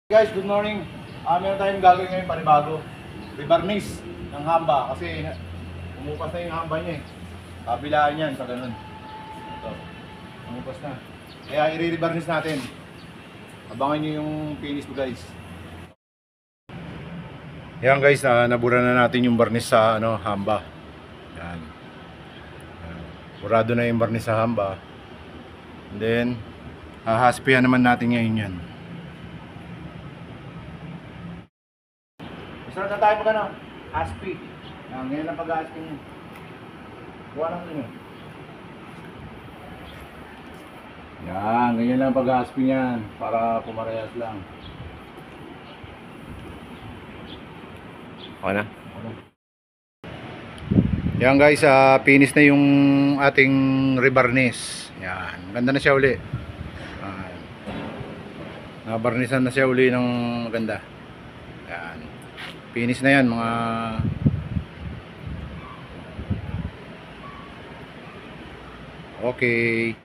Guys, good morning. Meron tayong gagawin ngayon panibago. Rebarnish ng hamba kasi umupas na yung hamba niya eh. Kabilaan yan sa ganun. Ito. Umupas na. Kaya i-rebarnish natin. Abangan niyo yung finish mo guys. Yan guys, nabura na natin yung barnish sa hamba. Yan. Burado na yung barnish sa hamba. And then hahaspihan naman natin ngayon yan. Sarap na tayo mag aspi. Ngayon lang pag-aspi nyo. Buwan lang nyo. Yan, ganyan lang pag-aspi nyan. Para pumarehas lang. Okay na? Yan guys, finish na yung ating rebarnish. Yan, ganda na siya uli. Nabarnisan na siya uli ng maganda. Yan. Finish na yan mga okay.